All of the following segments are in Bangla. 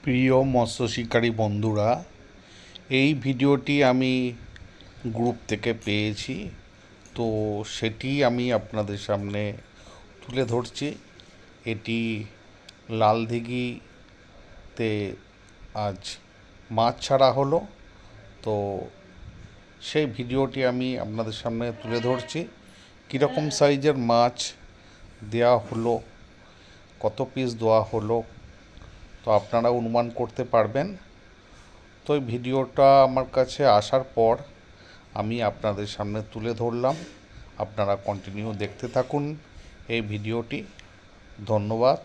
প্রিয় মৎস্য শিকারী বন্ধুরা, এই ভিডিওটি আমি গ্রুপ থেকে পেয়েছি, তো সেটি আমি আপনাদের সামনে তুলে ধরছি। এটি লালদিঘিতে আজ মাছ ছাড়া হলো, তো সেই ভিডিওটি আমি আপনাদের সামনে তুলে ধরছি। কীরকম সাইজের মাছ দেওয়া হলো, কত পিস দেওয়া হলো, তো আপনারা অনুমান করতে পারবেন। তো এই ভিডিওটা আমার কাছে আসার পর আমি আপনাদের সামনে তুলে ধরলাম। আপনারা কন্টিনিউ দেখতে থাকুন এই ভিডিওটি। ধন্যবাদ।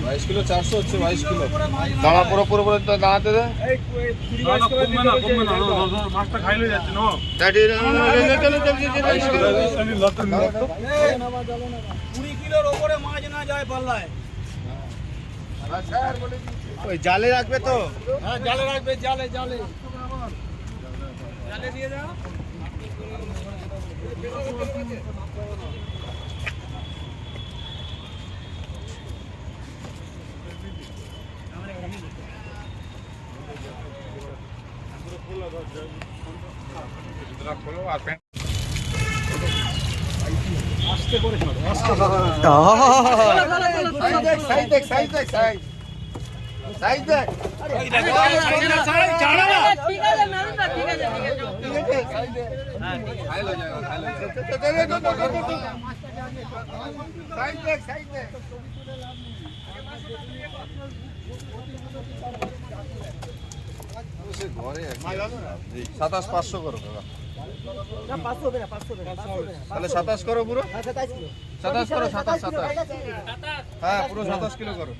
বাইশ কিলো 400 হচ্ছে, 22 কিলো দাঁড়া পুরো দাঁড়াতে দে। মাছটা খাইলে যাচ্ছে না 20 কিলোর উপরে মাছ না যায় পাল্লায়। ওই জালে রাখবে তো? হ্যাঁ জালে রাখবে, জালে জালে জালে দিয়ে দাও। আস্তে করে ছাড়ো, আস্তে সাইড দেখ ঘরে 27,500 করো দাদা। না 500 হবে না, 500 হবে না, তাহলে 27 করো পুরো। 27 কিলো। 27 করো, 27 হ্যাঁ পুরো 27 কিলো করো।